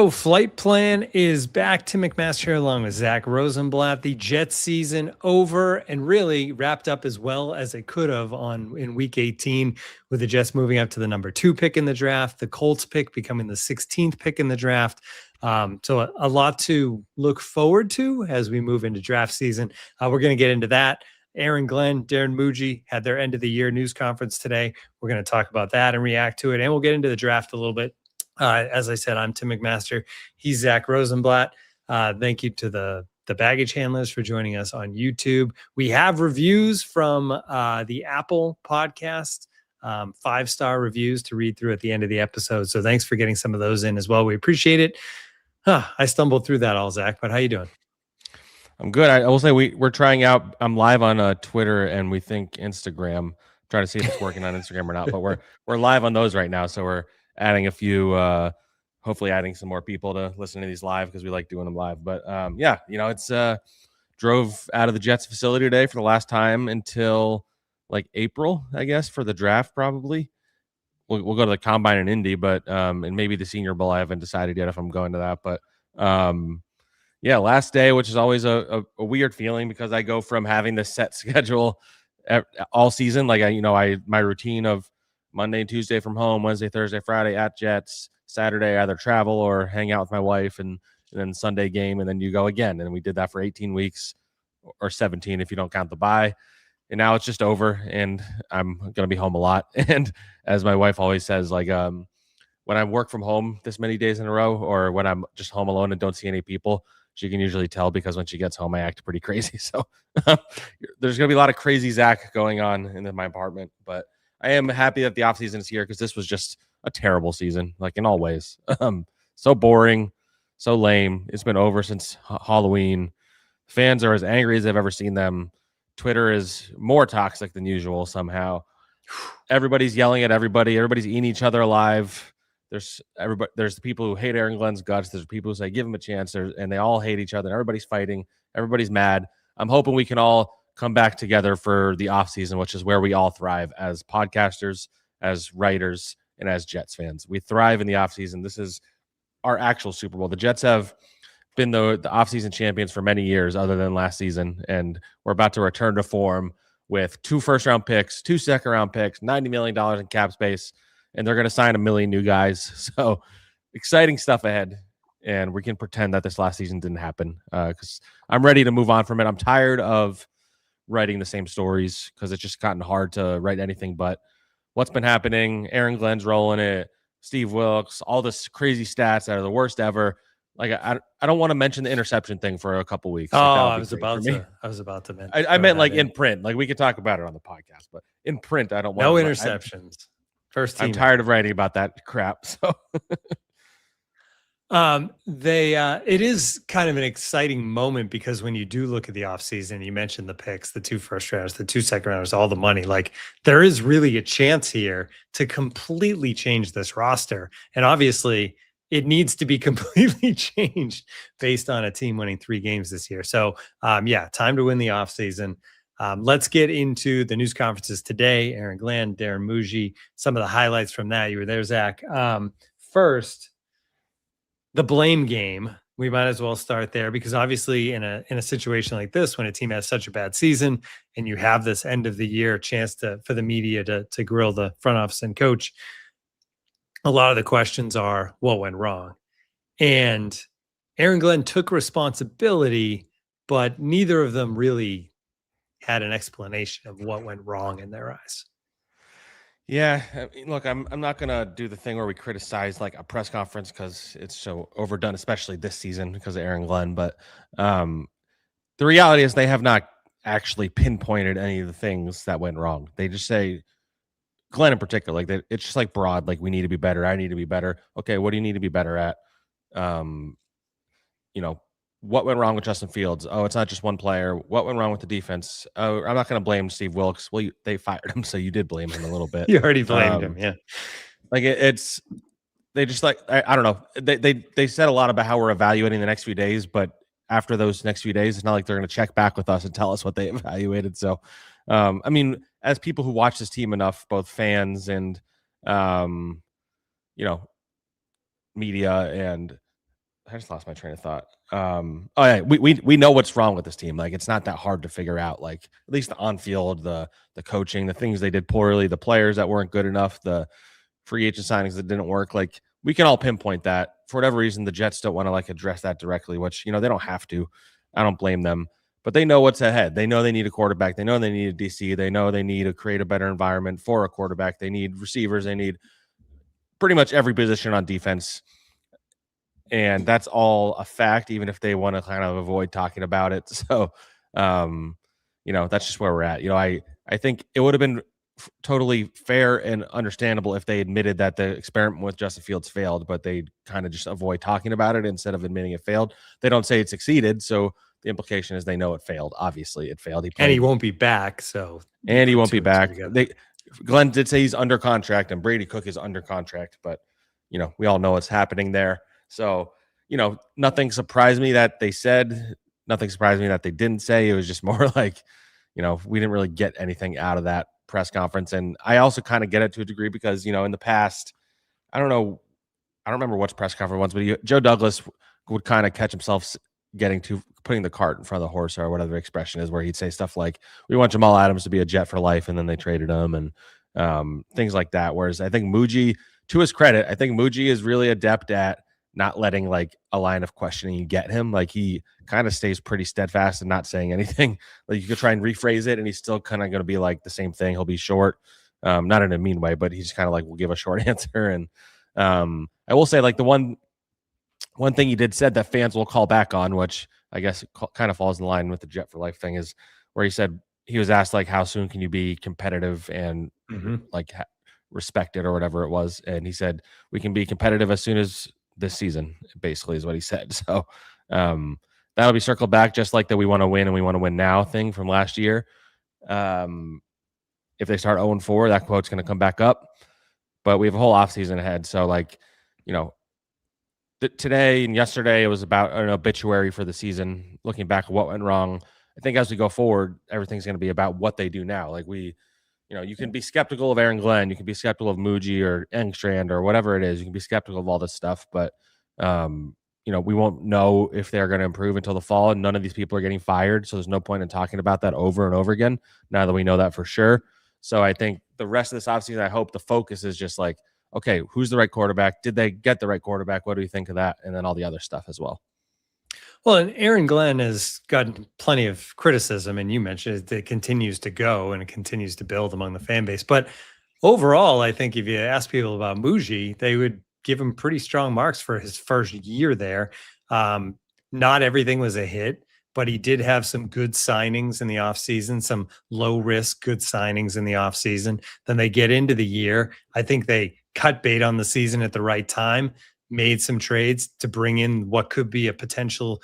go. Flight Plan is back. Tim McMaster here along with Zach Rosenblatt. The Jets season over and really wrapped up as well as it could have in week 18, with the Jets moving up to the number 2 pick in the draft, the Colts pick becoming the 16th pick in the draft. So a lot to look forward to as we move into draft season. We're going to get into that. Aaron, Glenn, Darren Mougey had their end of the year news conference today. We're going to talk about that and react to it. And we'll get into the draft a little bit. As I said, I'm Tim McMaster. He's Zach Rosenblatt. Thank you to the baggage handlers for joining us on YouTube. We have reviews from the Apple podcast, 5-star reviews to read through at the end of the episode. So thanks for getting some of those in as well. We appreciate it. I stumbled through that all, Zach, but how you doing? I'm good. I will say we're trying out. I'm live on Twitter and we think Instagram. Trying to see if it's working on Instagram or not. But we're live on those right now, so we're adding a few. Hopefully, adding some more people to listen to these live because we like doing them live. But yeah, it's drove out of the Jets facility today for the last time until like April, I guess, for the draft. Probably we'll go to the combine in Indy, but and maybe the Senior Bowl. I haven't decided yet if I'm going to that, but. Yeah, last day, which is always a weird feeling because I go from having this set schedule all season. Like my routine of Monday and Tuesday from home, Wednesday, Thursday, Friday at Jets, Saturday either travel or hang out with my wife, and then Sunday game, and then you go again. And we did that for 18 weeks or 17 if you don't count the bye. And now it's just over, and I'm going to be home a lot. And as my wife always says, like when I work from home this many days in a row, or when I'm just home alone and don't see any people, she can usually tell because when she gets home, I act pretty crazy. So there's going to be a lot of crazy Zach going on in my apartment. But I am happy that the offseason is here because this was just a terrible season, like in all ways. So boring, so lame. It's been over since Halloween. Fans are as angry as I've ever seen them. Twitter is more toxic than usual somehow. Everybody's yelling at everybody. Everybody's eating each other alive. There's the people who hate Aaron Glenn's guts. There's people who say give him a chance, and they all hate each other. Everybody's fighting. Everybody's mad. I'm hoping we can all come back together for the offseason, which is where we all thrive as podcasters, as writers, and as Jets fans. We thrive in the offseason. This is our actual Super Bowl. The Jets have been the offseason champions for many years other than last season, and we're about to return to form with 2 first-round picks, 2 second-round picks, $90 million in cap space, and they're going to sign 1 million new guys. So exciting stuff ahead. And we can pretend that this last season didn't happen because I'm ready to move on from it. I'm tired of writing the same stories because it's just gotten hard to write anything but what's been happening. Aaron Glenn's rolling it, Steve Wilkes, all this crazy stats that are the worst ever. Like I don't want to mention the interception thing for a couple weeks. I was about to mention. I meant like in print. Like we could talk about it on the podcast, but in print, I don't want no interceptions. First team. I'm tired of writing about that crap. So it is kind of an exciting moment because when you do look at the offseason, you mentioned the picks, the 2 first rounders, the 2 second rounders, all the money. Like there is really a chance here to completely change this roster. And obviously it needs to be completely changed based on a team winning 3 games this year. So yeah, time to win the offseason. Let's get into the news conferences today. Aaron Glenn, Darren Mougey, some of the highlights from that. You were there, Zach. First, the blame game. We might as well start there because obviously in a situation like this, when a team has such a bad season and you have this end of the year chance for the media to grill the front office and coach, a lot of the questions are what went wrong. And Aaron Glenn took responsibility, but neither of them really had an explanation of what went wrong in their eyes. Yeah, I mean, look, I'm not gonna do the thing where we criticize like a press conference because it's so overdone, especially this season because of Aaron Glenn. But the reality is they have not actually pinpointed any of the things that went wrong. They just say Glenn in particular, like it's just like broad, like we need to be better. I need to be better. Okay, what do you need to be better at? What went wrong with Justin Fields? Oh, it's not just one player. What went wrong with the defense? Oh, I'm not going to blame Steve Wilkes. Well, they fired him, so you did blame him a little bit. You already blamed him, yeah. Like it's they just like I don't know. They said a lot about how we're evaluating the next few days, but after those next few days, it's not like they're going to check back with us and tell us what they evaluated. So, I mean, as people who watch this team enough, both fans and media and I just lost my train of thought. Oh yeah, we know what's wrong with this team. Like it's not that hard to figure out. Like at least the on field, the coaching, the things they did poorly, the players that weren't good enough, the free agent signings that didn't work. Like we can all pinpoint that. For whatever reason, the Jets don't want to like address that directly, which they don't have to. I don't blame them, but they know what's ahead. They know they need a quarterback. They know they need a DC. They know they need to create a better environment for a quarterback. They need receivers. They need pretty much every position on defense. And that's all a fact, even if they want to kind of avoid talking about it. So, that's just where we're at. I think it would have been totally fair and understandable if they admitted that the experiment with Justin Fields failed, but they kind of just avoid talking about it instead of admitting it failed. They don't say it succeeded. So the implication is they know it failed. Obviously it failed. And he won't be back. And he won't be back. Glenn did say he's under contract and Brady Cook is under contract, but we all know what's happening there. So, nothing surprised me that they said, nothing surprised me that they didn't say. It was just more like, we didn't really get anything out of that press conference. And I also kind of get it to a degree because, in the past, I don't remember what press conference was, but Joe Douglas would kind of catch himself putting the cart in front of the horse or whatever the expression is, where he'd say stuff like, we want Jamal Adams to be a Jet for life. And then they traded him and things like that. Whereas I think Mougey, to his credit, I think Mougey is really adept at not letting like a line of questioning get him. Like he kind of stays pretty steadfast and not saying anything. Like you could try and rephrase it and he's still kind of going to be like the same thing. He'll be short, not in a mean way, but he's kind of like, we'll give a short answer. And I will say like the one thing he did said that fans will call back on, which I guess kind of falls in line with the Jet for life thing, is where he said he was asked like, how soon can you be competitive and like respected or whatever it was. And he said, we can be competitive as soon as this season, basically is what he said. So that'll be circled back, just like that we want to win and we want to win now thing from last year. If they start 0-4, that quote's going to come back up, but we have a whole offseason ahead. So like, today and yesterday, it was about an obituary for the season, looking back at what went wrong. I think as we go forward, everything's going to be about what they do now. Like you can be skeptical of Aaron Glenn, you can be skeptical of Mougey or Engstrand or whatever it is. You can be skeptical of all this stuff, but we won't know if they're going to improve until the fall. And none of these people are getting fired, so there's no point in talking about that over and over again. Now that we know that for sure, so I think the rest of this offseason, I hope the focus is just like, okay, who's the right quarterback? Did they get the right quarterback? What do you think of that? And then all the other stuff as well. Well, and Aaron Glenn has gotten plenty of criticism, and you mentioned it continues to go and it continues to build among the fan base. But overall, I think if you ask people about Mougey, they would give him pretty strong marks for his first year there. Not everything was a hit, but he did have some good signings in the offseason, some low-risk good signings in the offseason. Then they get into the year. I think they cut bait on the season at the right time, made some trades to bring in what could be a potential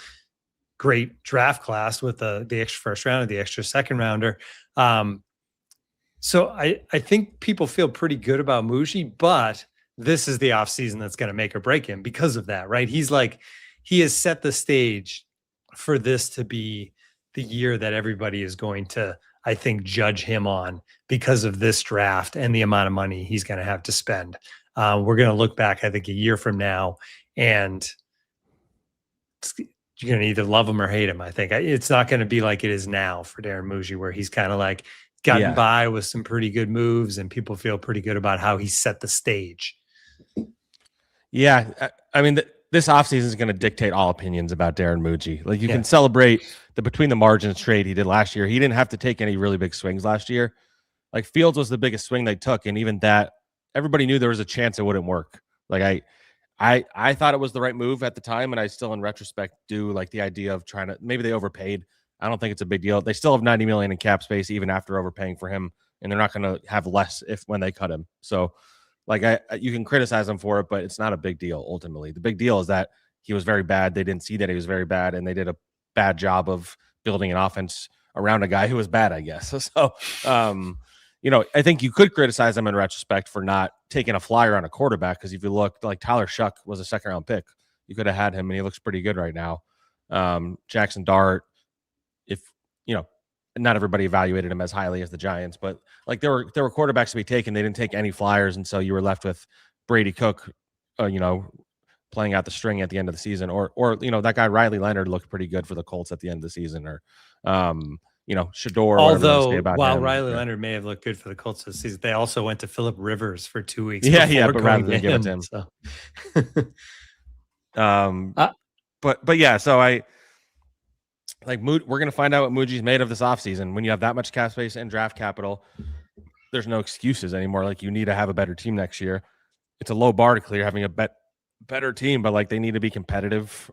great draft class with the extra first rounder, the extra second rounder. So I think people feel pretty good about Mougey, but this is the offseason that's going to make or break him because of that, right? He has set the stage for this to be the year that everybody is going to, I think, judge him on because of this draft and the amount of money he's going to have to spend. We're going to look back, I think, a year from now, and you're going to either love him or hate him. I think it's not going to be like it is now for Darren Mougey, where he's kind of like gotten by with some pretty good moves and people feel pretty good about how he set the stage. Yeah. I mean, this offseason is going to dictate all opinions about Darren Mougey. Like you can celebrate the between the margins trade he did last year. He didn't have to take any really big swings last year. Like Fields was the biggest swing they took. And even that, everybody knew there was a chance it wouldn't work. Like I thought it was the right move at the time. And I still, in retrospect, do like the idea of trying to, maybe they overpaid. I don't think it's a big deal. They still have $90 million in cap space, even after overpaying for him. And they're not going to have less when they cut him. So like you can criticize them for it, but it's not a big deal. Ultimately, the big deal is that he was very bad. They didn't see that he was very bad, and they did a bad job of building an offense around a guy who was bad, I guess. So, I think you could criticize him in retrospect for not taking a flyer on a quarterback, because if you look, like Tyler Shuck was a second-round pick. You could have had him, and he looks pretty good right now. Jackson Dart, not everybody evaluated him as highly as the Giants, but like there were quarterbacks to be taken. They didn't take any flyers, and so you were left with Brady Cook, playing out the string at the end of the season, or that guy Riley Leonard looked pretty good for the Colts at the end of the season, or Shador. Although while him, Riley Leonard may have looked good for the Colts this season, they also went to Phillip Rivers for 2 weeks. Yeah, but rather than give it to him. So. But yeah, so we're gonna find out what Mougey's made of this offseason. When you have that much cap space and draft capital, there's no excuses anymore. Like, you need to have a better team next year. It's a low bar to clear having a better team, but like, they need to be competitive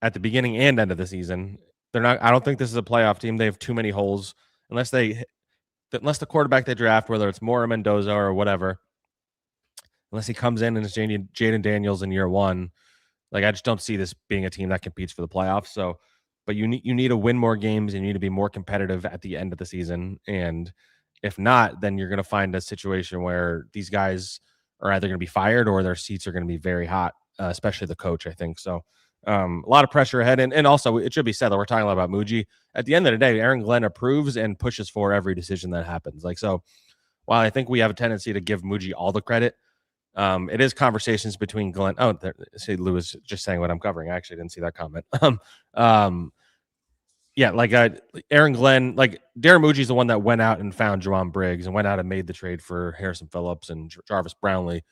at the beginning and end of the season. They're not. I don't think this is a playoff team. They have too many holes unless the quarterback they draft, whether it's Moore or Mendoza or whatever, unless he comes in and it's Jaden Daniels in year one. Like, I just don't see this being a team that competes for the playoffs. So, but you need to win more games, and you need to be more competitive at the end of the season. And if not, then you're going to find a situation where these guys are either going to be fired or their seats are going to be very hot, especially the coach, I think. So a lot of pressure ahead. And also, it should be said that we're talking a lot about Mougey. At the end of the day, Aaron Glenn approves and pushes for every decision that happens. Like, so while I think we have a tendency to give Mougey all the credit, it is conversations between Glenn. Oh, see, Lou was just saying what I'm covering. I actually didn't see that comment. Yeah, like Aaron Glenn, like Darren Mougey's the one that went out and found Juwan Briggs and went out and made the trade for Harrison Phillips and Jarvis Brownlee.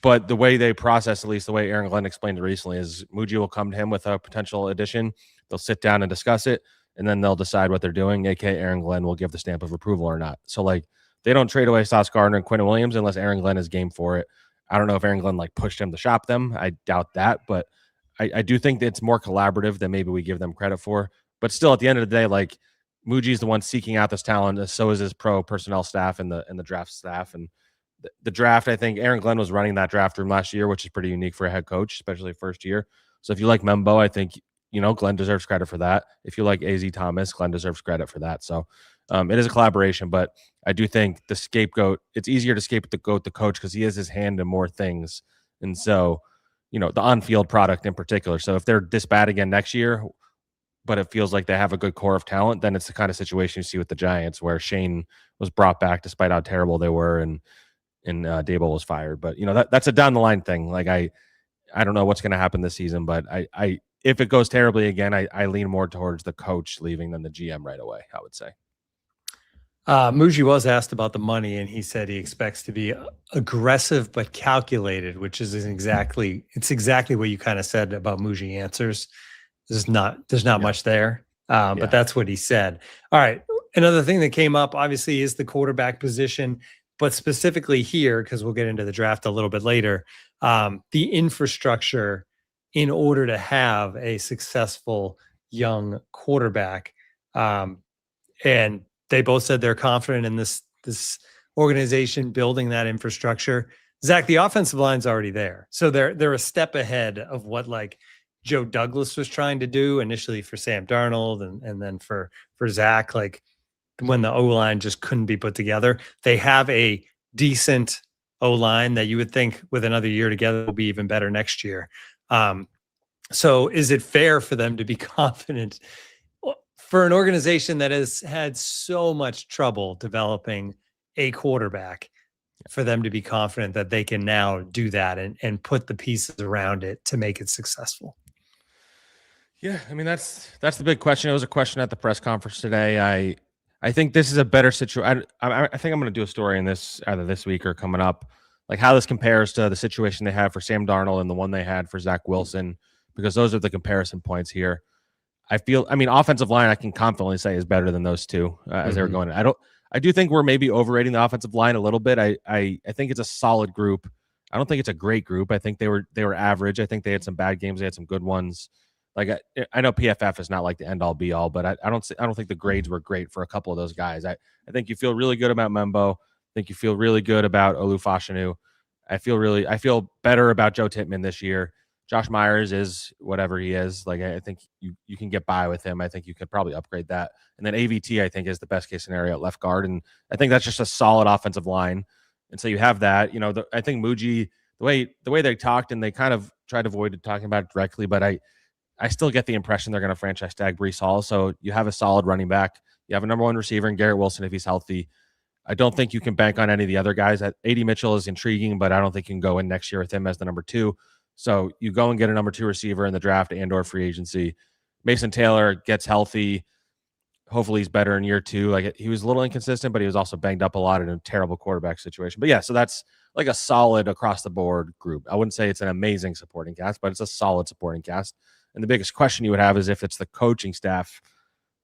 But the way they process, at least the way Aaron Glenn explained it recently, is Mougey will come to him with a potential addition. They'll sit down and discuss it, and then they'll decide what they're doing. AKA Aaron Glenn will give the stamp of approval or not. So like, they don't trade away Sauce Gardner and Quentin Williams unless Aaron Glenn is game for it. I don't know if Aaron Glenn like pushed him to shop them. I doubt that, but I do think that it's more collaborative than maybe we give them credit for. But still, at the end of the day, like, Mougey's the one seeking out this talent. So is his pro personnel staff and the draft staff. And the draft, I think Aaron Glenn was running that draft room last year, which is pretty unique for a head coach, especially first year. So if you like Membo, I think, Glenn deserves credit for that. If you like AZ Thomas, Glenn deserves credit for that. So it is a collaboration, but I do think the scapegoat, it's easier to scapegoat the coach because he has his hand in more things. And so, the on-field product in particular. So if they're this bad again next year, but it feels like they have a good core of talent, then it's the kind of situation you see with the Giants where Shane was brought back despite how terrible they were, and Daboll was fired. But, that's a down the line thing. Like, I don't know what's going to happen this season, but I if it goes terribly again, I lean more towards the coach leaving than the GM right away, I would say. Mougey was asked about the money, and he said he expects to be aggressive but calculated, which is exactly what you kind of said about Mougey answers. There's not much there, but that's what he said. All right. Another thing that came up, obviously, is the quarterback position, but specifically here, because we'll get into the draft a little bit later, the infrastructure in order to have a successful young quarterback. And they both said they're confident in this organization building that infrastructure. Zach, the offensive line's already there. So they're a step ahead of what like Joe Douglas was trying to do initially for Sam Darnold and then for Zach, like when the O-line just couldn't be put together. They have a decent O-line that you would think with another year together will be even better next year. So is it fair for them to be confident for an organization that has had so much trouble developing a quarterback, for them to be confident that they can now do that and put the pieces around it to make it successful? Yeah, I mean, that's the big question. It was a question at the press conference today. I think this is a better situation. I think I'm going to do a story in this either this week or coming up, like how this compares to the situation they had for Sam Darnold and the one they had for Zach Wilson, because those are the comparison points here. Offensive line, I can confidently say is better than those two as they were going. I do think we're maybe overrating the offensive line a little bit. I think it's a solid group. I don't think it's a great group. I think they were average. I think they had some bad games. They had some good ones. Like I know PFF is not like the end all be all, but I don't think the grades were great for a couple of those guys. I think you feel really good about Membo. I think you feel really good about Olufashinu. I feel better about Joe Tittman this year. Josh Myers is whatever he is. Like, I think you can get by with him. I think you could probably upgrade that. And then AVT, I think, is the best case scenario at left guard. And I think that's just a solid offensive line. And so you have that. I think Mougey, the way they talked, and they kind of tried to avoid talking about it directly, but I still get the impression they're going to franchise tag Breece Hall. So you have a solid running back. You have a number one receiver in Garrett Wilson if he's healthy. I don't think you can bank on any of the other guys. AD Mitchell is intriguing, but I don't think you can go in next year with him as the number two. So you go and get a number 2 receiver in the draft and or free agency. Mason Taylor gets healthy. Hopefully he's better in year 2. Like, he was a little inconsistent, but he was also banged up a lot in a terrible quarterback situation. But yeah, so that's like a solid across the board group. I wouldn't say it's an amazing supporting cast, but it's a solid supporting cast. And the biggest question you would have is if it's the coaching staff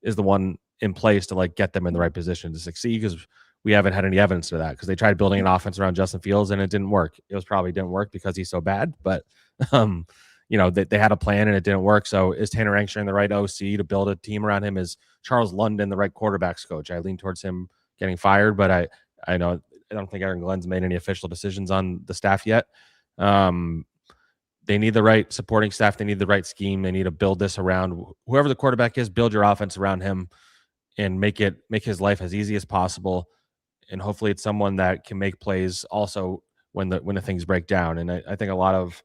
is the one in place to like get them in the right position to succeed, because we haven't had any evidence of that, because they tried building an offense around Justin Fields and it didn't work. It was probably didn't work because he's so bad, but they had a plan and it didn't work. So is Tanner Engstrom the right OC to build a team around him? Is Charles London the right quarterbacks coach? I lean towards him getting fired, but I know I don't think Aaron Glenn's made any official decisions on the staff yet. They need the right supporting staff. They need the right scheme. They need to build this around whoever the quarterback is, build your offense around him and make his life as easy as possible. And hopefully it's someone that can make plays also when the things break down. And I think a lot of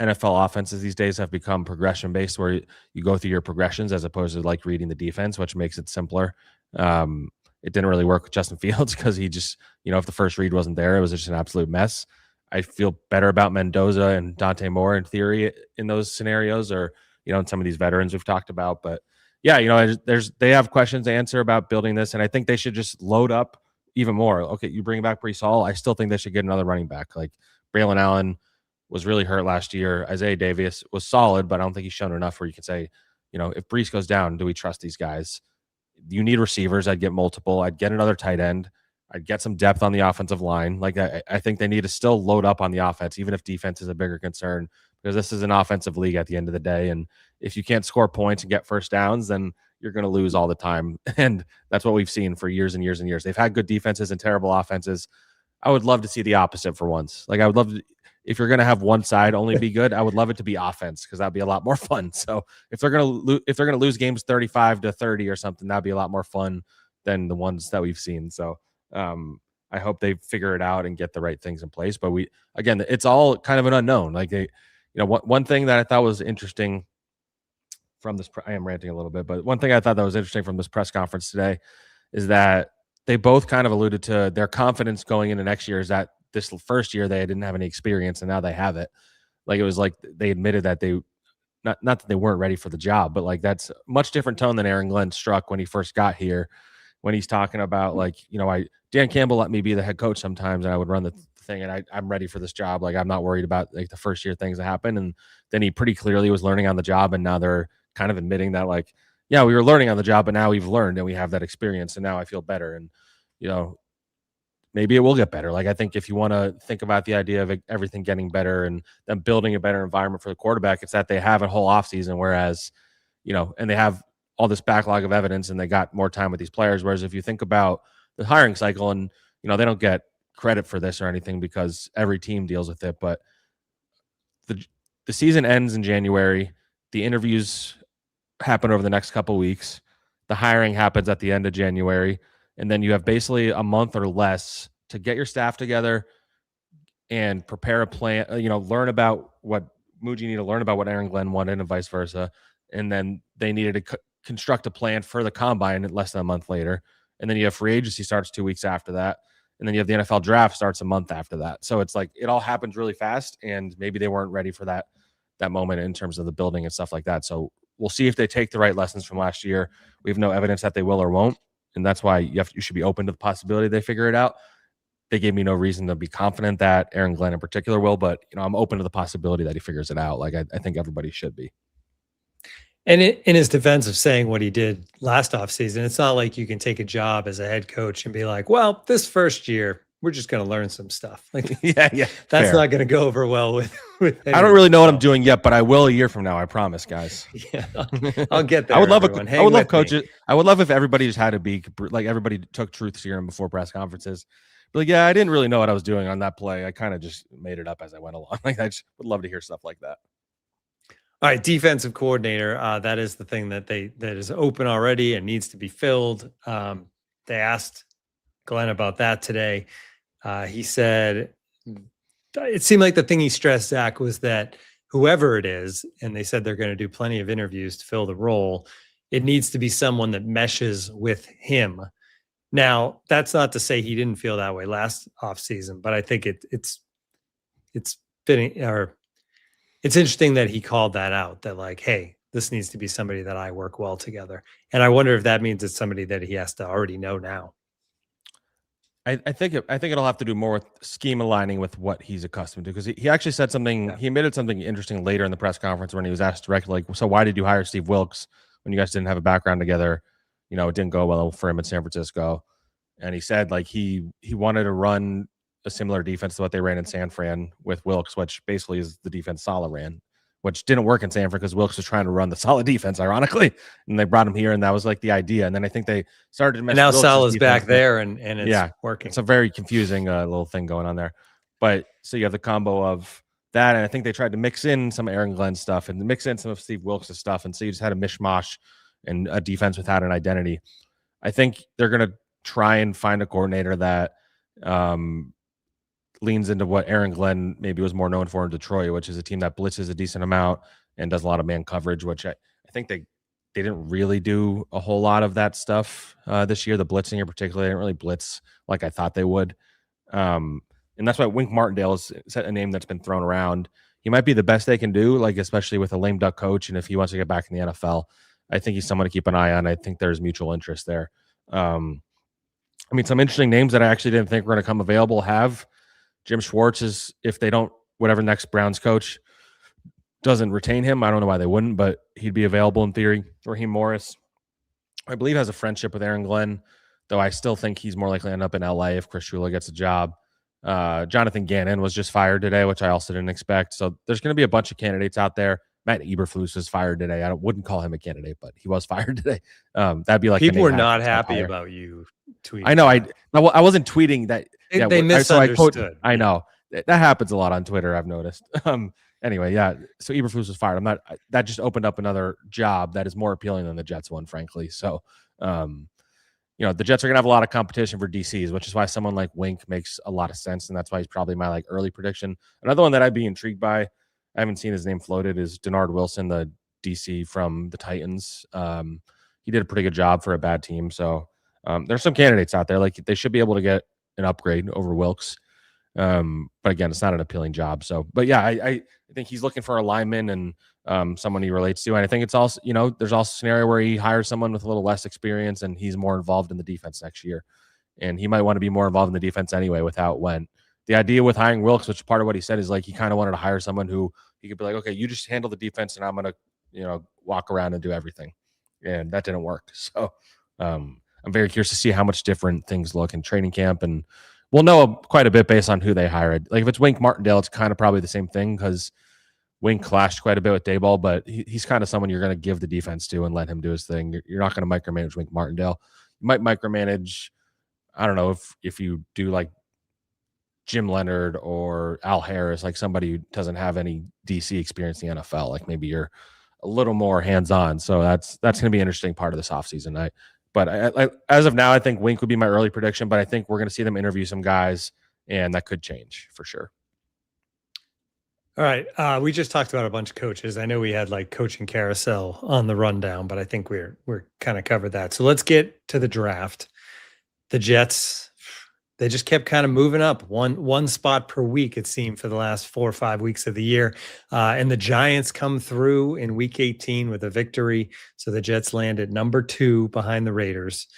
NFL offenses these days have become progression based, where you go through your progressions as opposed to like reading the defense, which makes it simpler. It didn't really work with Justin Fields because he just, if the first read wasn't there, it was just an absolute mess. I feel better about Mendoza and Dante Moore in theory in those scenarios, or, in some of these veterans we've talked about. But yeah, they have questions to answer about building this. And I think they should just load up even more. Okay, you bring back Breece Hall. I still think they should get another running back. Like, Braylon Allen was really hurt last year. Isaiah Davis was solid, but I don't think he's shown enough where you can say, if Breece goes down, do we trust these guys? You need receivers. I'd get multiple. I'd get another tight end. I'd get some depth on the offensive line. Like, I think they need to still load up on the offense, even if defense is a bigger concern, because this is an offensive league at the end of the day. And if you can't score points and get first downs, then you're going to lose all the time. And that's what we've seen for years and years and years. They've had good defenses and terrible offenses. I would love to see the opposite for once. Like, I would love to, if you're going to have one side only be good, I would love it to be offense, because that'd be a lot more fun. So if they're going to lose games 35-30 or something, that'd be a lot more fun than the ones that we've seen. So I hope they figure it out and get the right things in place. But again, it's all kind of an unknown. Like, one thing that I thought was interesting from this, I am ranting a little bit, but one thing I thought that was interesting from this press conference today is that they both kind of alluded to their confidence going into next year is that this first year they didn't have any experience and now they have it. Like, it was like they admitted that they, not that they weren't ready for the job, but like that's a much different tone than Aaron Glenn struck when he first got here, when he's talking about like, Dan Campbell let me be the head coach sometimes and I would run the thing and I'm ready for this job. Like, I'm not worried about like the first year things that happen. And then he pretty clearly was learning on the job. And now they're kind of admitting that like, yeah, we were learning on the job, but now we've learned and we have that experience. And now I feel better. And, maybe it will get better. Like, I think if you want to think about the idea of everything getting better and them building a better environment for the quarterback, it's that they have a whole offseason, whereas, and they have all this backlog of evidence and they got more time with these players. Whereas if you think about the hiring cycle and, they don't get credit for this or anything because every team deals with it, but the season ends in January. The interviews happen over the next couple of weeks. The hiring happens at the end of January. And then you have basically a month or less to get your staff together and prepare a plan, learn about what Mougey needed to learn about what Aaron Glenn wanted and vice versa. And then they needed to construct a plan for the combine less than a month later. And then you have free agency starts 2 weeks after that. And then you have the NFL draft starts a month after that. So it's like, it all happens really fast. And maybe they weren't ready for that moment in terms of the building and stuff like that. So we'll see if they take the right lessons from last year. We have no evidence that they will or won't. And that's why you should be open to the possibility they figure it out. They gave me no reason to be confident that Aaron Glenn in particular will, but I'm open to the possibility that he figures it out. Like, I think everybody should be. And in his defense of saying what he did last offseason, it's not like you can take a job as a head coach and be like, well, this first year, we're just going to learn some stuff. Like, yeah, that's fair. not going to go over well with I don't really know what I'm doing yet, but I will a year from now. I promise, guys. Yeah, I'll get there. I would love coaches. I would love if everybody just had to be like, everybody took truth serum before press conferences. But like, yeah, I didn't really know what I was doing on that play. I kind of just made it up as I went along. Like, I just would love to hear stuff like that. All right, defensive coordinator. That is the thing that is open already and needs to be filled. They asked Glenn about that today. He said it seemed like the thing he stressed, Zach, was that whoever it is, and they said they're going to do plenty of interviews to fill the role, it needs to be someone that meshes with him. Now, that's not to say he didn't feel that way last offseason, but I think it's fitting, or it's interesting that he called that out, that like, hey, this needs to be somebody that I work well together. And I wonder if that means it's somebody that he has to already know now. I think it'll have to do more with scheme aligning with what he's accustomed to, because he actually said something. Yeah. He admitted something interesting later in the press conference when he was asked directly, like, so why did you hire Steve Wilks when you guys didn't have a background together? You know, it didn't go well for him in San Francisco. And he said like he wanted to run a similar defense to what they ran in San Fran with Wilks, which basically is the defense Saleh ran, which didn't work in San Fran because Wilks was trying to run the solid defense, ironically. And they brought him here, and that was like the idea. And then I think they started to And now Saleh's back there, and it's working. It's a very confusing little thing going on there. But so you have the combo of that, and I think they tried to mix in some Aaron Glenn stuff and mix in some of Steve Wilks' stuff. And so you just had a mishmash and a defense without an identity. I think they're going to try and find a coordinator that leans into what Aaron Glenn maybe was more known for in Detroit, which is a team that blitzes a decent amount and does a lot of man coverage, which I think they didn't really do a whole lot of that stuff this year. The blitzing in particular, they didn't really blitz like I thought they would. And that's why Wink Martindale is a name that's been thrown around. He might be the best they can do, like especially with a lame duck coach. And if he wants to get back in the NFL, I think he's someone to keep an eye on. I think there's mutual interest there. I mean, some interesting names that I actually didn't think were going to come available have Jim Schwartz is, if they don't, whatever next Browns coach doesn't retain him, I don't know why they wouldn't, but he'd be available in theory. Raheem Morris, I believe, has a friendship with Aaron Glenn, though I still think he's more likely to end up in LA if Chris Shula gets a job. Jonathan Gannon was just fired today, which I also didn't expect. So there's going to be a bunch of candidates out there. Matt Eberflus was fired today. I wouldn't call him a candidate, but he was fired today. That'd be like people were not happy about you tweeting. I know. I wasn't tweeting that. They misunderstood. I know that happens a lot on Twitter, I've noticed. Anyway, yeah. So Eberflus was fired. That just opened up another job that is more appealing than the Jets one, frankly. So, the Jets are gonna have a lot of competition for DCs, which is why someone like Wink makes a lot of sense, and that's why he's probably my like early prediction. Another one that I'd be intrigued by, I haven't seen his name floated, is Denard Wilson, the DC from the Titans. He did a pretty good job for a bad team. So there's some candidates out there. Like they should be able to get an upgrade over Wilks. But again, it's not an appealing job. So, but yeah, I think he's looking for a lineman and someone he relates to. And I think it's also, there's also a scenario where he hires someone with a little less experience and he's more involved in the defense next year. And he might want to be more involved in the defense anyway with how it went. The idea with hiring Wilks, which part of what he said is like he kind of wanted to hire someone who he could be like, okay, you just handle the defense and I'm going to, walk around and do everything. And that didn't work. So I'm very curious to see how much different things look in training camp. And we'll know quite a bit based on who they hired. Like if it's Wink Martindale, it's kind of probably the same thing because Wink clashed quite a bit with Dayball, but he's kind of someone you're going to give the defense to and let him do his thing. You're not going to micromanage Wink Martindale. You might micromanage, I don't know, if you do like Jim Leonard or Al Harris, like somebody who doesn't have any DC experience in the NFL. Like maybe you're a little more hands-on. So that's going to be an interesting part of this offseason. But as of now, I think Wink would be my early prediction, but I think we're going to see them interview some guys, and that could change for sure. All right. We just talked about a bunch of coaches. I know we had like coaching carousel on the rundown, but I think we're kind of covered that. So let's get to the draft. The Jets, they just kept kind of moving up one spot per week, it seemed, for the last 4 or 5 weeks of the year. And the Giants come through in week 18 with a victory. So the Jets land at number 2 behind the Raiders.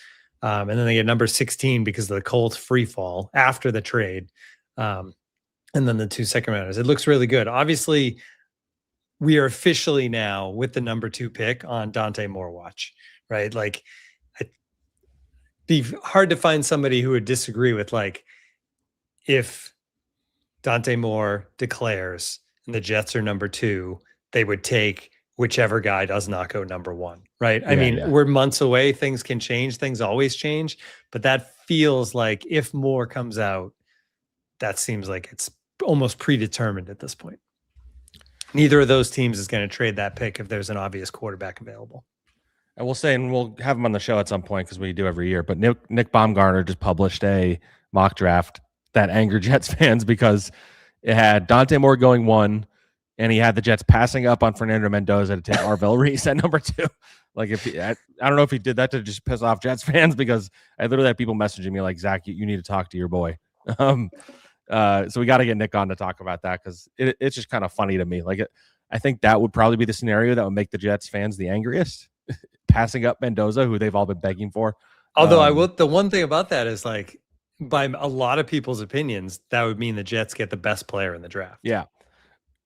And then they get number 16 because of the Colts free fall after the trade. And then the 2 second rounders. It looks really good. Obviously, we are officially now with the number 2 pick on Dante Moore watch, right? Like, it'd be hard to find somebody who would disagree with, like, if Dante Moore declares and the Jets are number 2, they would take whichever guy does not go number 1, right? Yeah, I mean, we're months away. Things can change. Things always change. But that feels like if Moore comes out, that seems like it's almost predetermined at this point. Neither of those teams is going to trade that pick if there's an obvious quarterback available. I will say, and we'll have him on the show at some point because we do every year, but Nick Baumgartner just published a mock draft that angered Jets fans because it had Dante Moore going 1, and he had the Jets passing up on Fernando Mendoza to take Arvell Reese at number 2. Like, I don't know if he did that to just piss off Jets fans, because I literally had people messaging me like, Zach, you need to talk to your boy. So we got to get Nick on to talk about that because it's just kind of funny to me. Like, I think that would probably be the scenario that would make the Jets fans the angriest, passing up Mendoza, who they've all been begging for. Although I will, the one thing about that is like, by a lot of people's opinions, that would mean the Jets get the best player in the draft. Yeah.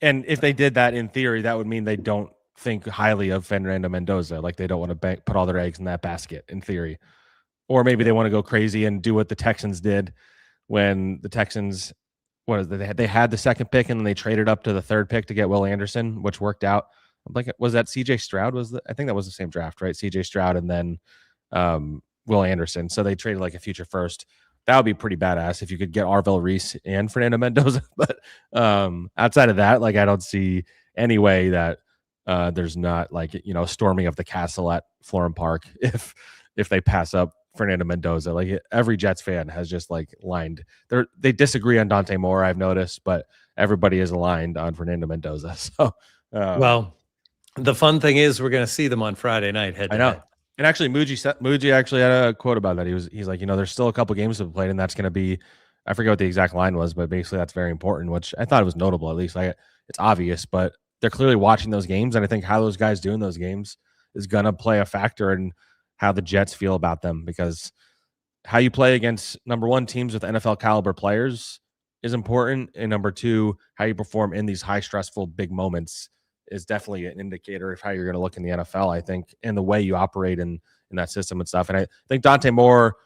And if they did that in theory, that would mean they don't think highly of Fernando Mendoza. Like they don't want to put all their eggs in that basket in theory. Or maybe they want to go crazy and do what the Texans did when the Texans, they had the second pick and then they traded up to the third pick to get Will Anderson, which worked out. Like, was that CJ Stroud? I think that was the same draft, right? CJ Stroud and then Will Anderson. So they traded like a future first. That would be pretty badass if you could get Arvell Reese and Fernando Mendoza. But outside of that, like I don't see any way that there's not like, storming of the castle at Florham Park if they pass up Fernando Mendoza. Like every Jets fan has just like lined. They disagree on Dante Moore, I've noticed, but everybody is aligned on Fernando Mendoza. So well, the fun thing is we're going to see them on Friday night. Head to head. And actually, Mougey actually had a quote about that. He's like, there's still a couple games to be played, and that's going to be, I forget what the exact line was, but basically that's very important, which I thought it was notable. At least it's obvious, but they're clearly watching those games, and I think how those guys do in those games is going to play a factor in how the Jets feel about them, because how you play against number one teams with NFL caliber players is important, and number two, how you perform in these high stressful big moments is definitely an indicator of how you're going to look in the NFL, I think, and the way you operate in that system and stuff. And I think Dante Moore,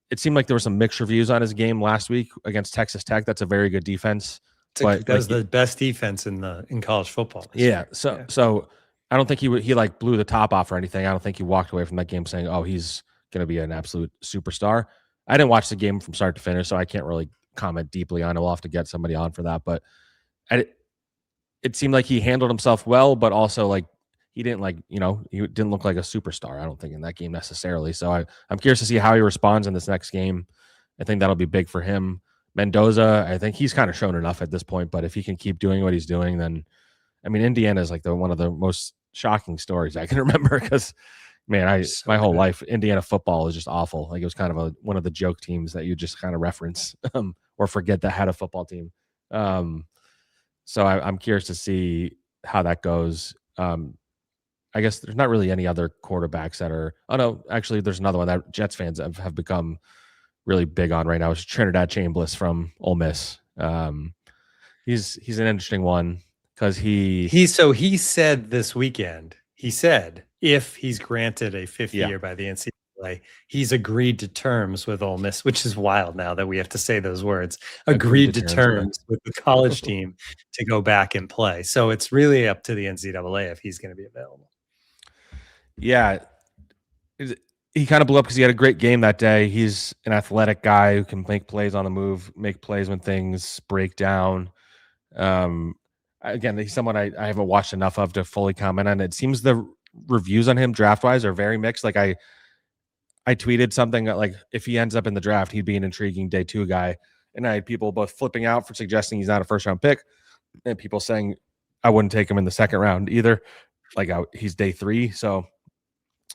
it seemed like there were some mixed reviews on his game last week against Texas Tech. That's a very good defense. That was the best defense in college football. Yeah. So I don't think he like blew the top off or anything. I don't think he walked away from that game saying, oh, he's going to be an absolute superstar. I didn't watch the game from start to finish, so I can't really comment deeply on it. We'll have to get somebody on for that. But it seemed like he handled himself well, but also like he didn't he didn't look like a superstar, I don't think, in that game necessarily. So I'm curious to see how he responds in this next game. I think that'll be big for him. Mendoza, I think he's kind of shown enough at this point, but if he can keep doing what he's doing, then I mean, Indiana is like one of the most shocking stories I can remember, because man, my whole life, Indiana football is just awful. Like it was kind of one of the joke teams that you just kind of reference or forget that had a football team. So I'm curious to see how that goes. I guess there's not really any other quarterbacks that are. Oh no, actually, there's another one that Jets fans have become really big on right now. It's Trinidad Chambliss from Ole Miss. He's an interesting one because he said this weekend. He said if he's granted a fifth year by the NCAA, he's agreed to terms with Ole Miss, which is wild now that we have to say those words. Agreed to terms with the college team to go back and play. So it's really up to the NCAA if he's going to be available. Yeah. He kind of blew up because he had a great game that day. He's an athletic guy who can make plays on the move, make plays when things break down. Again, he's someone I haven't watched enough of to fully comment on. It seems the reviews on him draft-wise are very mixed. Like I tweeted something like if he ends up in the draft, he'd be an intriguing day 2 guy. And I had people both flipping out for suggesting he's not a first-round pick, and people saying I wouldn't take him in the second round either. Like he's day 3, so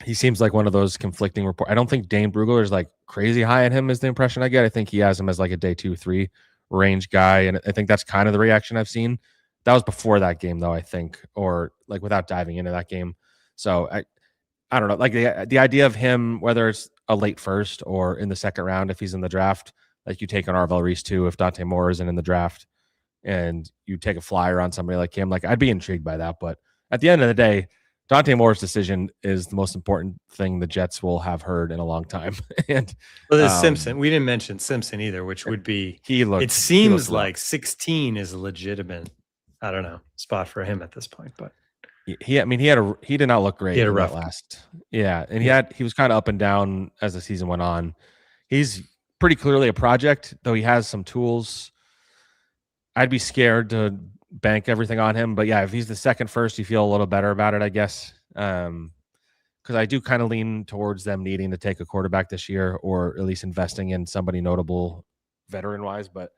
he seems like one of those conflicting reports. I don't think Dane Brugler is like crazy high on him is the impression I get. I think he has him as like a day 2-3 range guy. And I think that's kind of the reaction I've seen. That was before that game though, I think, or like without diving into that game. So I don't know, like the idea of him, whether it's a late first or in the second round, if he's in the draft, like you take an Arvell Reese too, if Dante Moore isn't in the draft and you take a flyer on somebody like him, like I'd be intrigued by that. But at the end of the day, Dante Moore's decision is the most important thing the Jets will have heard in a long time. And there's Simpson. We didn't mention Simpson either, which would be. It seems like 16 is a legitimate, I don't know, spot for him at this point. But he did not look great. He had a rough last. Yeah, and he was kind of up and down as the season went on. He's pretty clearly a project, though he has some tools. I'd be scared to bank everything on him, but yeah, if he's the second first, you feel a little better about it, I guess. Because I do kind of lean towards them needing to take a quarterback this year, or at least investing in somebody notable veteran wise. But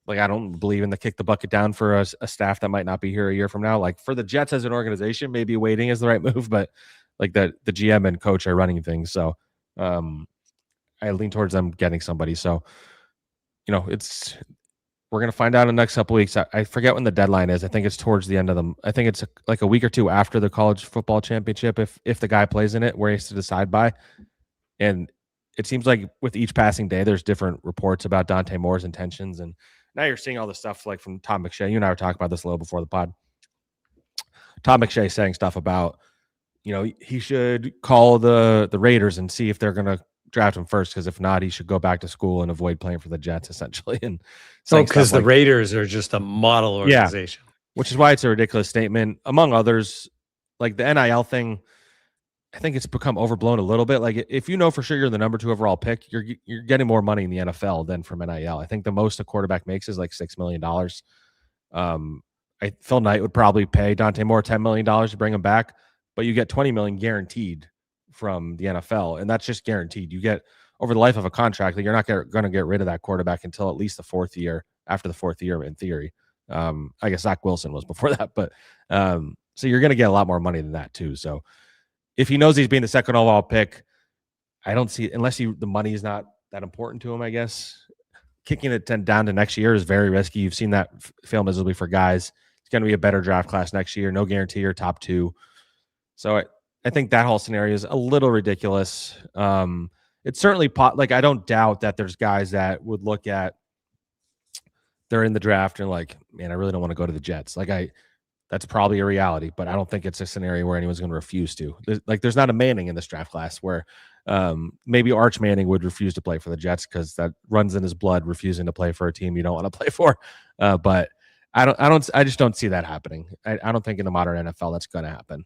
like, I don't believe in the kick the bucket down for a staff that might not be here a year from now. Like for the Jets as an organization, maybe waiting is the right move, but like the GM and coach are running things. So I lean towards them getting somebody. So, it's we're going to find out in the next couple weeks. I forget when the deadline is. I think it's towards the end of I think it's like a week or two after the college football championship. If the guy plays in it, where he has to decide by. And it seems like with each passing day, there's different reports about Dante Moore's intentions. And now you're seeing all the stuff like from Tom McShay. You and I were talking about this a little before the pod. Tom McShay saying stuff about, he should call the Raiders and see if they're going to draft him first, because if not, he should go back to school and avoid playing for the Jets, essentially. And because the Raiders are just a model organization. Yeah, which is why it's a ridiculous statement. Among others, like the NIL thing, I think it's become overblown a little bit. Like if you know for sure you're the number 2 overall pick, you're getting more money in the NFL than from NIL. I think the most a quarterback makes is like $6 million. Phil Knight would probably pay Dante Moore $10 million to bring him back, but you get $20 million guaranteed from the NFL, and that's just guaranteed. You get over the life of a contract that you're not going to get rid of that quarterback until at least the 4th year. After the 4th year, in theory, I guess Zach Wilson was before that, but so you're going to get a lot more money than that too. So if he knows he's being the 2nd overall pick, I don't see, unless the money is not that important to him, I guess kicking it down to next year is very risky. You've seen that fail miserably for guys. It's going to be a better draft class next year. No guarantee you're top 2. So I think that whole scenario is a little ridiculous. It's certainly I don't doubt that there's guys that would look at, they're in the draft and like, man, I really don't want to go to the Jets. That's probably a reality, but I don't think it's a scenario where anyone's going to refuse to. There's not a Manning in this draft class where maybe Arch Manning would refuse to play for the Jets because that runs in his blood, refusing to play for a team you don't want to play for. But I just don't see that happening. I don't think in the modern NFL that's going to happen.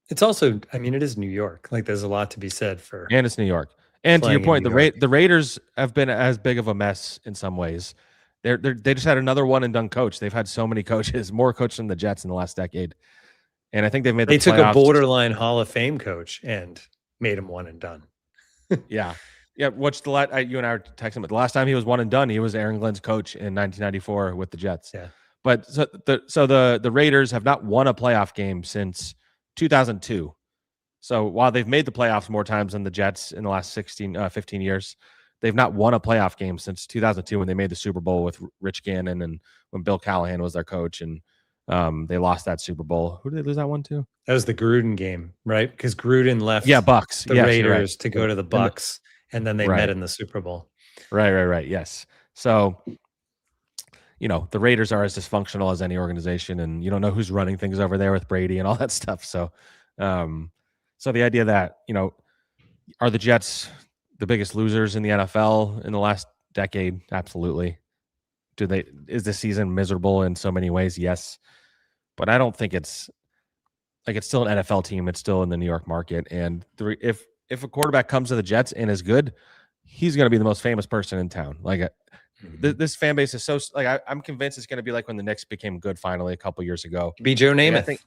It's also, it is New York. Like there's a lot to be said for. And it's New York. And to your point, the Raiders have been as big of a mess in some ways. They just had another one and done coach. They've had so many coaches, more coaches than the Jets in the last decade. And I think they've made the playoffs. They took a borderline Hall of Fame coach and made him one and done. Yeah. What's you and I were texting, but the last time he was one and done, he was Aaron Glenn's coach in 1994 with the Jets. Yeah. But so the Raiders have not won a playoff game since 2002. So while they've made the playoffs more times than the Jets in the last 15 years, they've not won a playoff game since 2002 when they made the Super Bowl with Rich Gannon and when Bill Callahan was their coach, and they lost that Super Bowl. Who did they lose that one to? That was the Gruden game, right? Because Gruden left Bucks. the Raiders to go to the Bucks, and then they met in the Super Bowl. Right. Yes. So, the Raiders are as dysfunctional as any organization, and you don't know who's running things over there with Brady and all that stuff. So, so the idea that, are the Jets the biggest losers in the NFL in the last decade? Absolutely. Is this season miserable in so many ways? Yes. But I don't think it's still an NFL team. It's still in the New York market. And if a quarterback comes to the Jets and is good, he's going to be the most famous person in town. This fan base is so I'm convinced it's going to be like when the Knicks became good finally a couple years ago. Be Joe Namath. I think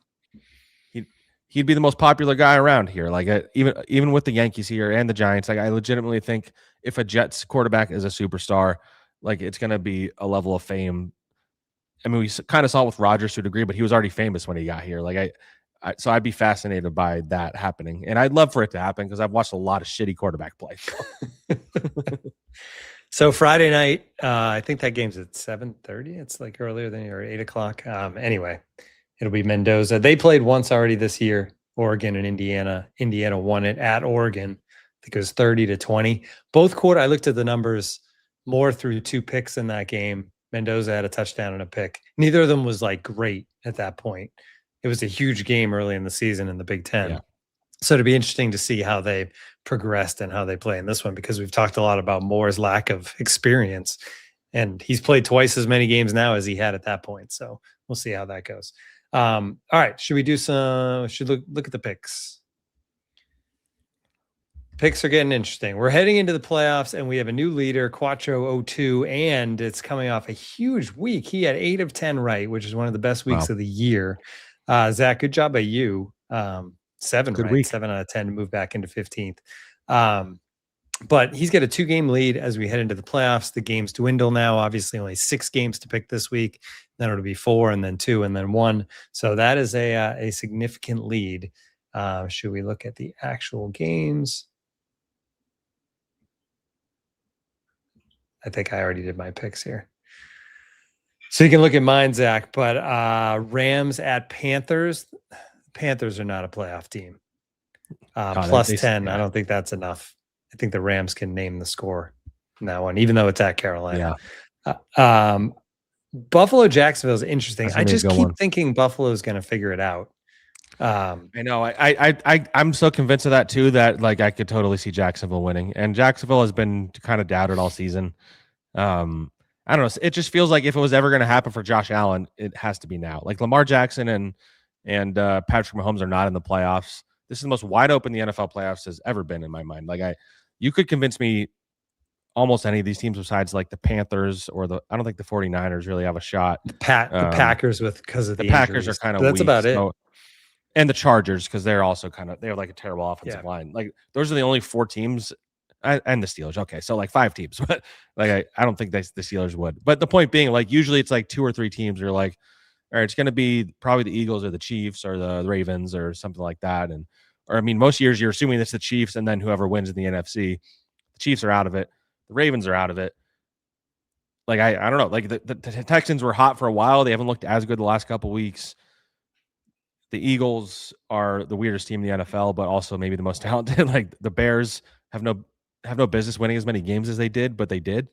he'd be the most popular guy around here. Even with the Yankees here and the Giants, I legitimately think if a Jets quarterback is a superstar, it's going to be a level of fame. We kind of saw it with Rodgers to a degree, but he was already famous when he got here. So I'd be fascinated by that happening, and I'd love for it to happen because I've watched a lot of shitty quarterback play. So Friday night, I think that game's at 7:30. It's earlier than 8 o'clock. Anyway, it'll be Mendoza. They played once already this year, Oregon and Indiana. Indiana won it at Oregon. I think it was 30-20. I looked at the numbers. Moore threw 2 picks in that game. Mendoza had a touchdown and a pick. Neither of them was great at that point. It was a huge game early in the season in the Big Ten. Yeah. So it'd be interesting to see how they progressed and how they play in this one, because we've talked a lot about Moore's lack of experience, and he's played twice as many games now as he had at that point. So we'll see how that goes. All right. Should we look at the picks? Picks are getting interesting. We're heading into the playoffs, and we have a new leader, Quattro02, and it's coming off a huge week. He had 8 of 10 right, which is one of the best weeks of the year. Zach, good job by you. 7 good right, week. 7 out of 10 to move back into 15th. But he's got a 2-game lead as we head into the playoffs. The games dwindle now. Obviously, only 6 games to pick this week. Then it'll be 4, and then 2, and then 1. So that is a significant lead. Should we look at the actual games? I think I already did my picks here. So you can look at mine, Zach, but Rams at Panthers. Panthers are not a playoff team. Plus 10. Yeah. I don't think that's enough. I think the Rams can name the score in that one, even though it's at Carolina. Yeah. Buffalo Jacksonville is interesting. I just keep thinking Buffalo is going to figure it out. I know. I'm so convinced of that too, that like I could totally see Jacksonville winning, and Jacksonville has been kind of doubted all season. I don't know. It just feels like if it was ever going to happen for Josh Allen, it has to be now. Like Lamar Jackson and Patrick Mahomes are not in the playoffs. This is the most wide open the NFL playoffs has ever been in my mind. Like you could convince me almost any of these teams besides like the Panthers or I don't think the 49ers really have a shot. The Packers because of the Packers are kind of that's weak, about it. And the Chargers, because they're also they have like a terrible offensive line. Like those are the only 4 teams. And the Steelers. Okay, so like 5 teams, but like I don't think the Steelers would. But the point being, like usually it's like 2 or 3 teams are like, all right, it's going to be probably the Eagles or the Chiefs or the Ravens or something like that. Or I mean, most years you're assuming it's the Chiefs and then whoever wins in the NFC. The Chiefs are out of it. The Ravens are out of it. Like I don't know. Like the Texans were hot for a while. They haven't looked as good the last couple weeks. The Eagles are the weirdest team in the NFL, but also maybe the most talented. Like the Bears have no business winning as many games as they did, but they did.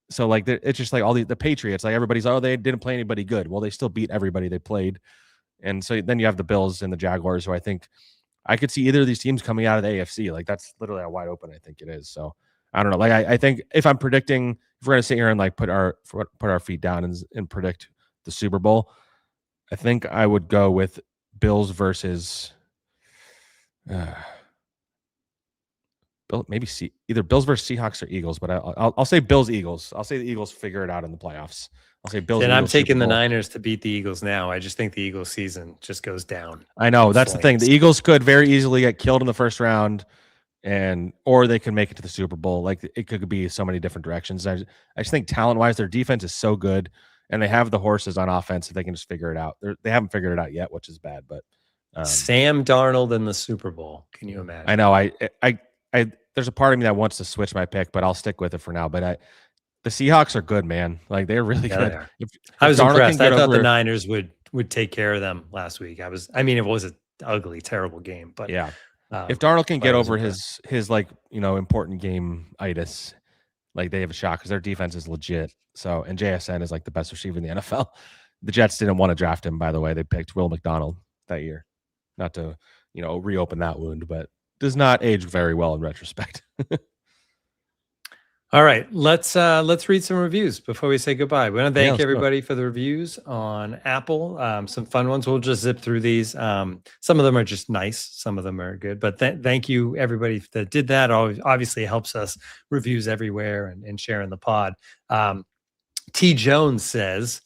So like it's just like all the Patriots, like everybody's, oh, they didn't play anybody good. Well, they still beat everybody they played. And so then you have the Bills and the Jaguars, who I think I could see either of these teams coming out of the AFC. Like that's literally how wide open I think it is. So I don't know. Like I think if I'm predicting, if we're gonna sit here and like put our feet down and predict the Super Bowl, I think I would go with Bills versus maybe either Bills versus Seahawks or Eagles, but I'll say Bills Eagles. I'll say the Eagles figure it out in the playoffs. I'll say Bills. And I'm taking the Niners to beat the Eagles now. I just think the Eagles season just goes down. I know that's the thing. The Eagles could very easily get killed in the first round, or they could make it to the Super Bowl. Like it could be so many different directions. I just think talent wise, their defense is so good, and they have the horses on offense that they can just figure it out. They haven't figured it out yet, which is bad. But Sam Darnold in the Super Bowl. Can you imagine? I know. I there's a part of me that wants to switch my pick, but I'll stick with it for now. But the Seahawks are good, man. Like they're really good. If I was impressed. I thought the Niners would take care of them last week. I mean, it was an ugly, terrible game, but yeah. If Darnold can get over his like, important game itis, like they have a shot because their defense is legit. So, and JSN is like the best receiver in the NFL. The Jets didn't want to draft him, by the way. They picked Will McDonald that year. Not to, reopen that wound, but does not age very well in retrospect. All right, let's read some reviews before we say goodbye. We want to thank everybody for the reviews on Apple. Some fun ones. We'll just zip through these. Some of them are just nice. Some of them are good. But thank you everybody that did that. Obviously, it helps us reviews everywhere and sharing the pod. T. Jones says,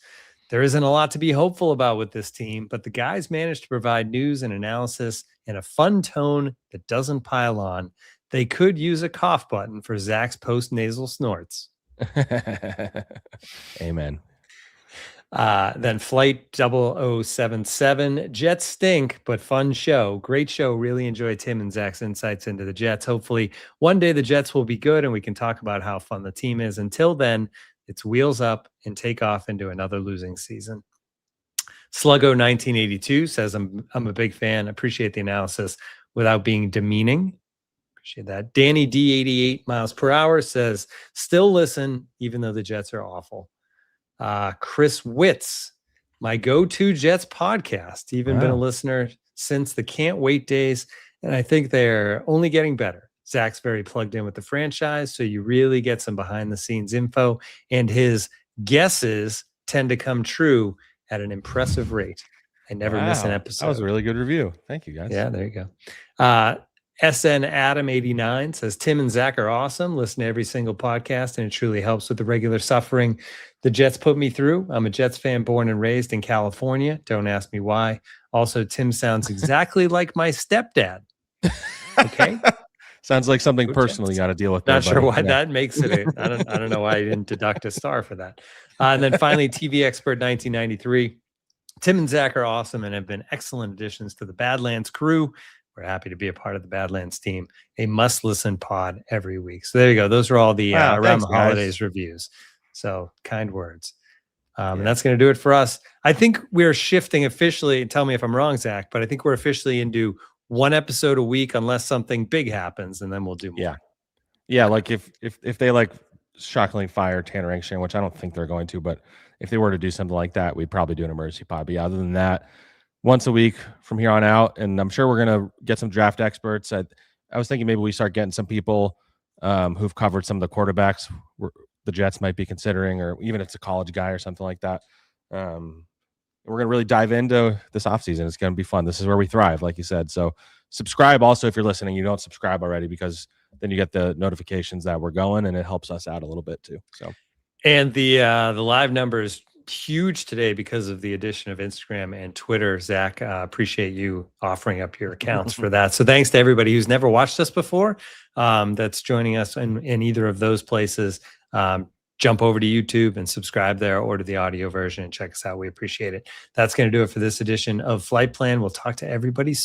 there isn't a lot to be hopeful about with this team, but the guys managed to provide news and analysis in a fun tone that doesn't pile on. They could use a cough button for Zach's post-nasal snorts. Amen. Then Flight 0077, Jets stink, but fun show. Great show. Really enjoy Tim and Zach's insights into the Jets. Hopefully one day the Jets will be good and we can talk about how fun the team is. Until then, it's wheels up and take off into another losing season. Sluggo 1982 says, I'm a big fan. Appreciate the analysis without being demeaning. Appreciate that. Danny D 88 miles per hour says, still listen, even though the Jets are awful. Chris Witz, my go-to Jets podcast. Even been a listener since the Can't Wait days, and I think they're only getting better. Zach's very plugged in with the franchise, so you really get some behind-the-scenes info, and his guesses tend to come true at an impressive rate. I never miss an episode. That was a really good review. Thank you, guys. Yeah, there you go. SN Adam 89 says, Tim and Zach are awesome. Listen to every single podcast, and it truly helps with the regular suffering the Jets put me through. I'm a Jets fan born and raised in California. Don't ask me why. Also, Tim sounds exactly like my stepdad. Okay. Sounds like something personal you got to deal with. Not sure why that makes it. I don't know why I didn't deduct a star for that. And then finally, TV Expert 1993. Tim and Zach are awesome and have been excellent additions to the Badlands crew. We're happy to be a part of the Badlands team. A must-listen pod every week. So there you go. Those are all the around the holidays reviews. So kind words. And that's going to do it for us. I think we're shifting officially. Tell me if I'm wrong, Zach, but I think we're officially into 1 episode a week unless something big happens, and then we'll do more. Yeah. Like if they like shockingly fire Tanner Engstrand, which I don't think they're going to, but if they were to do something like that, we'd probably do an emergency pod. But yeah, other than that, once a week from here on out, and I'm sure we're gonna get some draft experts. I was thinking maybe we start getting some people who've covered some of the quarterbacks the Jets might be considering, or even if it's a college guy or something like that. We're going to really dive into this offseason. It's going to be fun. This is where we thrive, like you said. So subscribe also if you're listening. You don't subscribe already, because then you get the notifications that we're going, and it helps us out a little bit too. So, and the live number is huge today because of the addition of Instagram and Twitter. Zach, appreciate you offering up your accounts for that. So thanks to everybody who's never watched us before, that's joining us in either of those places. Jump over to YouTube and subscribe there, or to the audio version and check us out. We appreciate it. That's going to do it for this edition of Flight Plan. We'll talk to everybody soon.